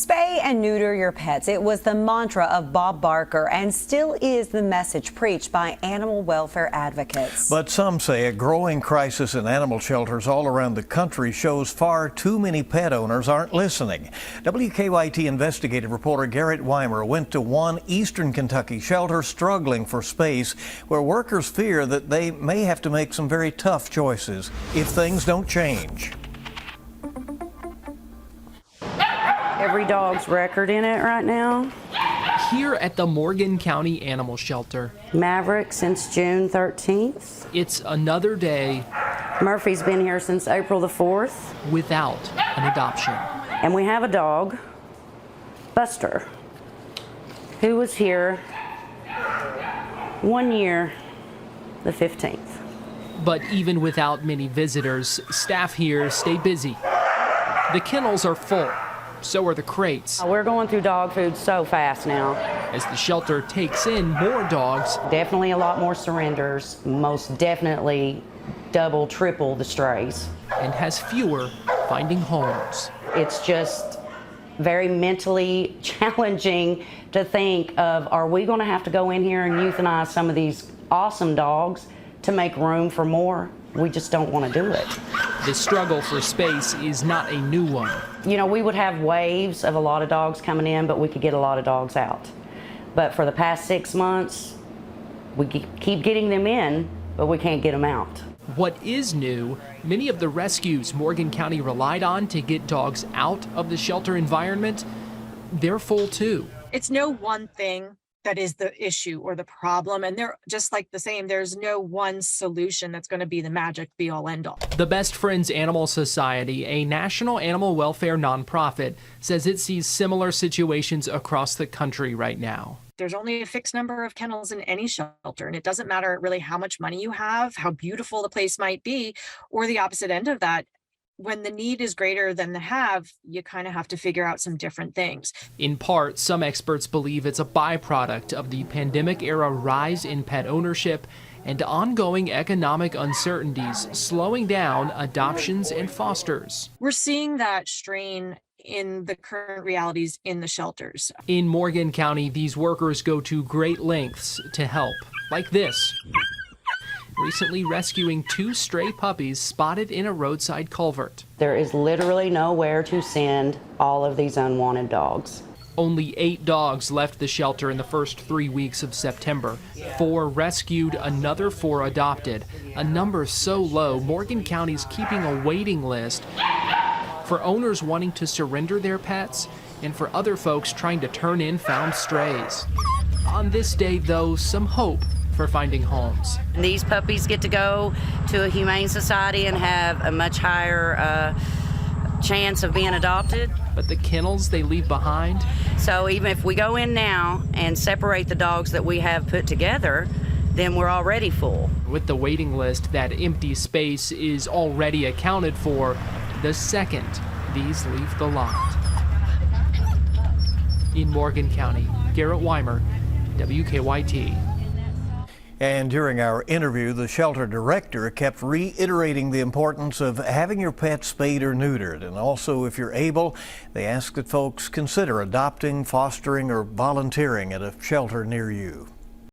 Spay and neuter your pets. It was the mantra of Bob Barker and still is the message preached by animal welfare advocates. But some say a growing crisis in animal shelters all around the country shows far too many pet owners aren't listening. WKYT investigative reporter Garrett Weimer went to one eastern Kentucky shelter struggling for space, where workers fear that they may have to make some very tough choices if things don't change. Every dog's record in it right now. Here at the Morgan County Animal Shelter. Maverick since June 13th. It's another day. Murphy's been here since April the 4th. Without an adoption. And we have a dog, Buster, who was here 1 year, the 15th. But even without many visitors, staff here stay busy. The kennels are full. So are the crates. We're going through dog food so fast now. As the shelter takes in more dogs. Definitely a lot more surrenders, most definitely double, triple the strays. And has fewer finding homes. It's just very mentally challenging to think of, are we going to have to go in here and euthanize some of these awesome dogs to make room for more? We just don't want to do it. The struggle for space is not a new one. You know, we would have waves of a lot of dogs coming in, but we could get a lot of dogs out. But for the past 6 months, we keep getting them in, but we can't get them out. What is new, many of the rescues Morgan County relied on to get dogs out of the shelter environment, they're full too. It's no one thing that is the issue or the problem, and they're just like the same. There's no one solution that's going to be the magic be all end all. The Best Friends Animal Society, a national animal welfare nonprofit, says it sees similar situations across the country right now. There's only a fixed number of kennels in any shelter, and it doesn't matter really how much money you have, how beautiful the place might be, or the opposite end of that. When the need is greater than the have, you kind of have to figure out some different things. In part, some experts believe it's a byproduct of the pandemic-era rise in pet ownership and ongoing economic uncertainties slowing down adoptions and fosters. We're seeing that strain in the current realities in the shelters. In Morgan County, these workers go to great lengths to help, like this. Recently rescuing 2 stray puppies spotted in a roadside culvert. There is literally nowhere to send all of these unwanted dogs. Only 8 dogs left the shelter in the first 3 weeks of September. 4 rescued, another 4 adopted. A number so low, Morgan County's keeping a waiting list for owners wanting to surrender their pets and for other folks trying to turn in found strays. On this day, though, some hope for finding homes. These puppies get to go to a humane society and have a much higher chance of being adopted. But the kennels they leave behind? So even if we go in now and separate the dogs that we have put together, then we're already full. With the waiting list, that empty space is already accounted for the second these leave the lot. In Morgan County, Garrett Weimer, WKYT. And during our interview, the shelter director kept reiterating the importance of having your pet spayed or neutered. And also, if you're able, they ask that folks consider adopting, fostering, or volunteering at a shelter near you.